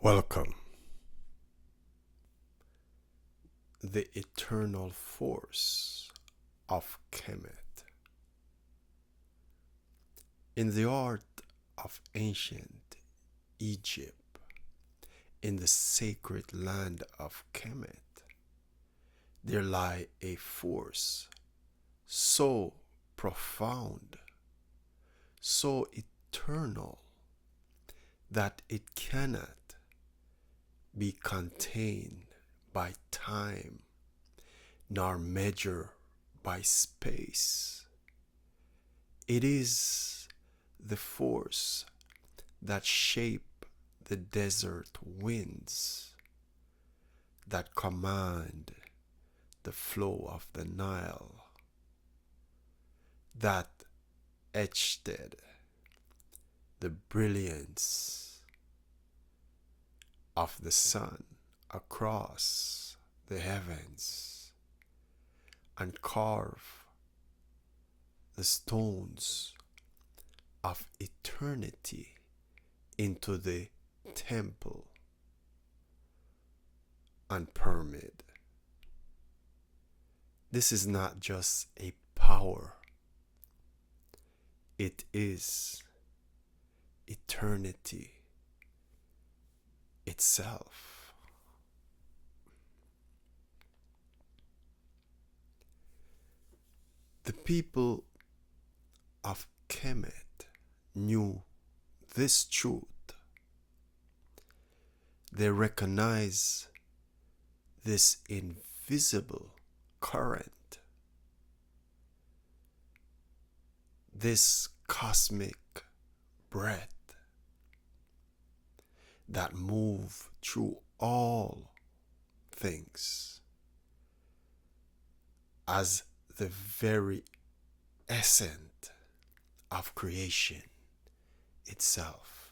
Welcome. The eternal force of Kemet. In the art of ancient Egypt, in the sacred land of Kemet, there lie a force so profound, so eternal, that it cannot be contained by time, nor measured by space. It is the force that shape the desert winds, that command the flow of the Nile, that etched the brilliance of the sun across the heavens, and carve the stones of eternity into the temple and pyramid. This is not just a power, it is eternity itself. The people of Kemet knew this truth. They recognized this invisible current, this cosmic breath that move through all things as the very essence of creation itself.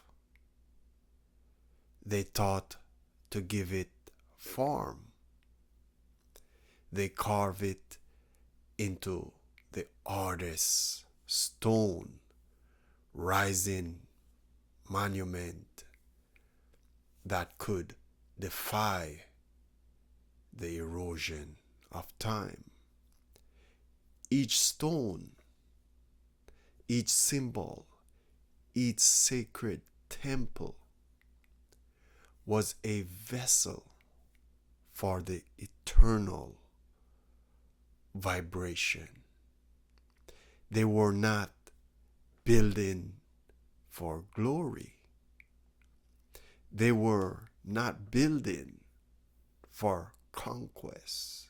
They thought to give it form. They carve it into the hardest stone rising monument that could defy the erosion of time. Each stone, each symbol, each sacred temple was a vessel for the eternal vibration. They were not building for glory. They were not building for conquest.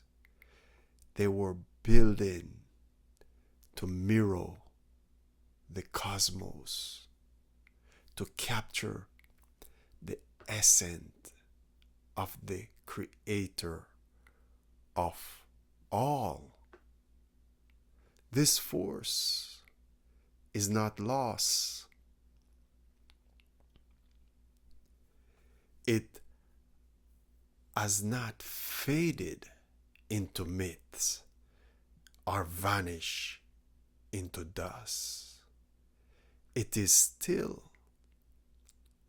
They were building to mirror the cosmos, to capture the essence of the creator of all. This force is not lost. It has not faded into myths or vanished into dust. It is still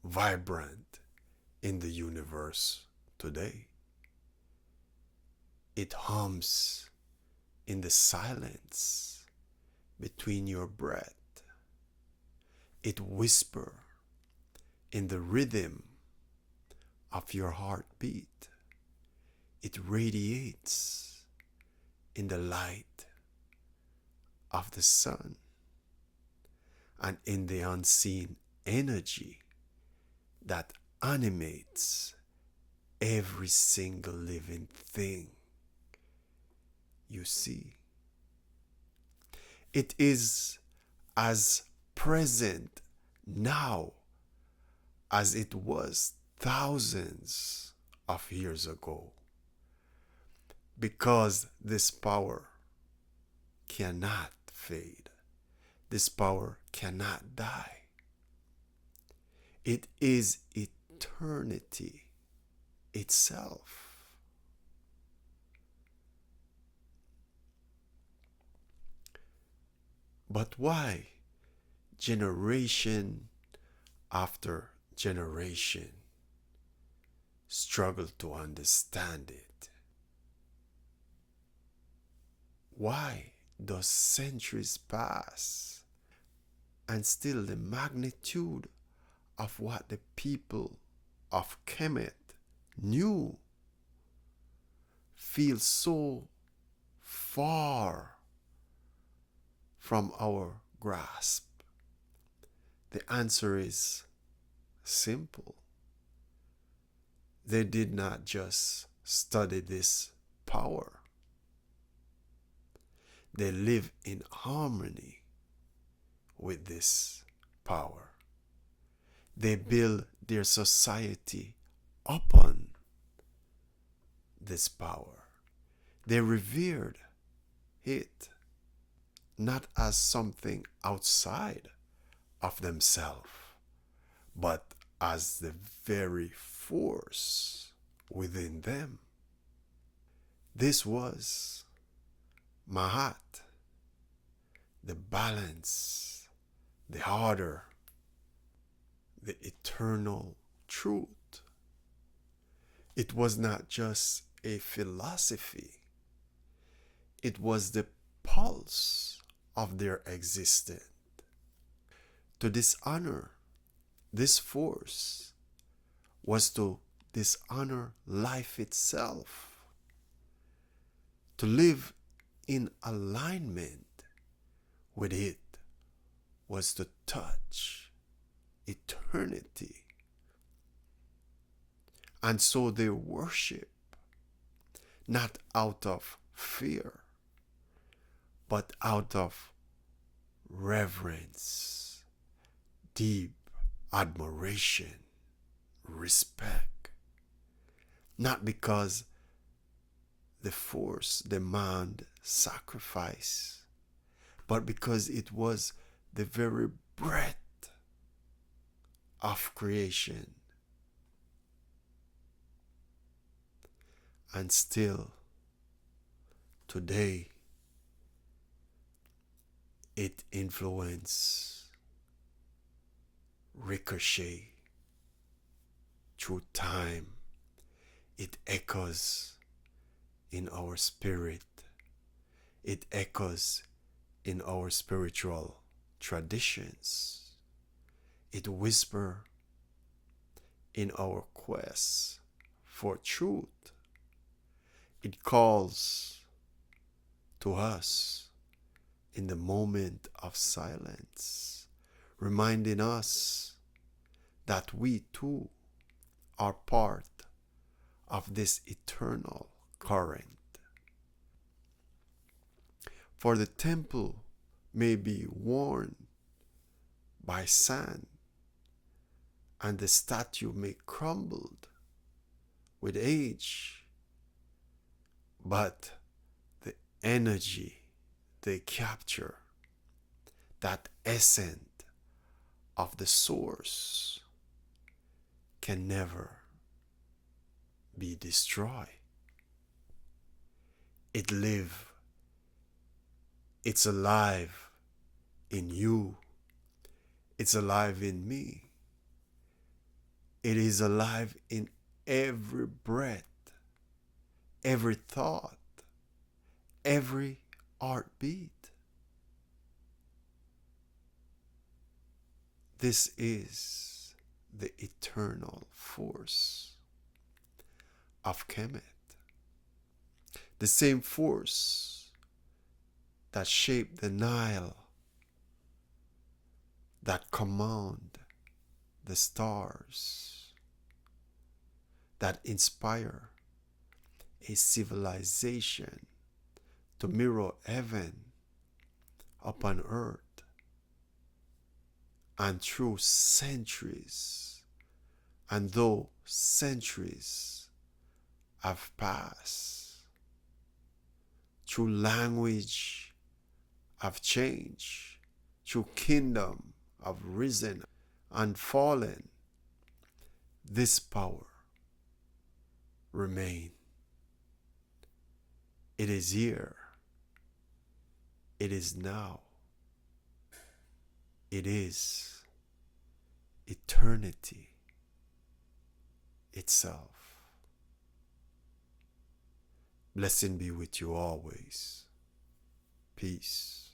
vibrant in the universe today. It hums in the silence between your breath. It whispers in the rhythm of your heartbeat. It radiates in the light of the sun and in the unseen energy that animates every single living thing you see. It is as present now as it was thousands of years ago, because this power cannot fade. This power cannot die. It is eternity itself. But why, generation after generation, struggle to understand it. Why does centuries pass and still the magnitude of what the people of Kemet knew feels so far from our grasp? The answer is simple. They did not just study this power. They live in harmony with this power. They build their society upon this power. They revered it not as something outside of themselves, but as the very force within them. This was Mahat, the balance, the order, the eternal truth. It was not just a philosophy, it was the pulse of their existence. To dishonor this force was to dishonor life itself. To live in alignment with it was to touch eternity. And so they worship not out of fear, but out of reverence, deep admiration, respect. Not because the force demand sacrifice, but because it was the very breath of creation. And still, today, it influences, ricochet through time. It echoes in our spirit. It echoes in our spiritual traditions. It whispers in our quest for truth. It calls to us in the moment of silence, reminding us that we too are part of this eternal current. For the temple may be worn by sand, and the statue may crumble with age, but the energy they capture, that essence of the source, can never be destroyed. It lives. It's alive in you. It's alive in me. It is alive in every breath, every thought, every heartbeat. This is the eternal force of Kemet. The same force that shaped the Nile, that command the stars, that inspire a civilization to mirror heaven upon earth. And through centuries, and though centuries have passed, through language have changed, through kingdom have risen and fallen, this power remains. It is here. It is now. It is eternity itself. Blessing be with you always. Peace.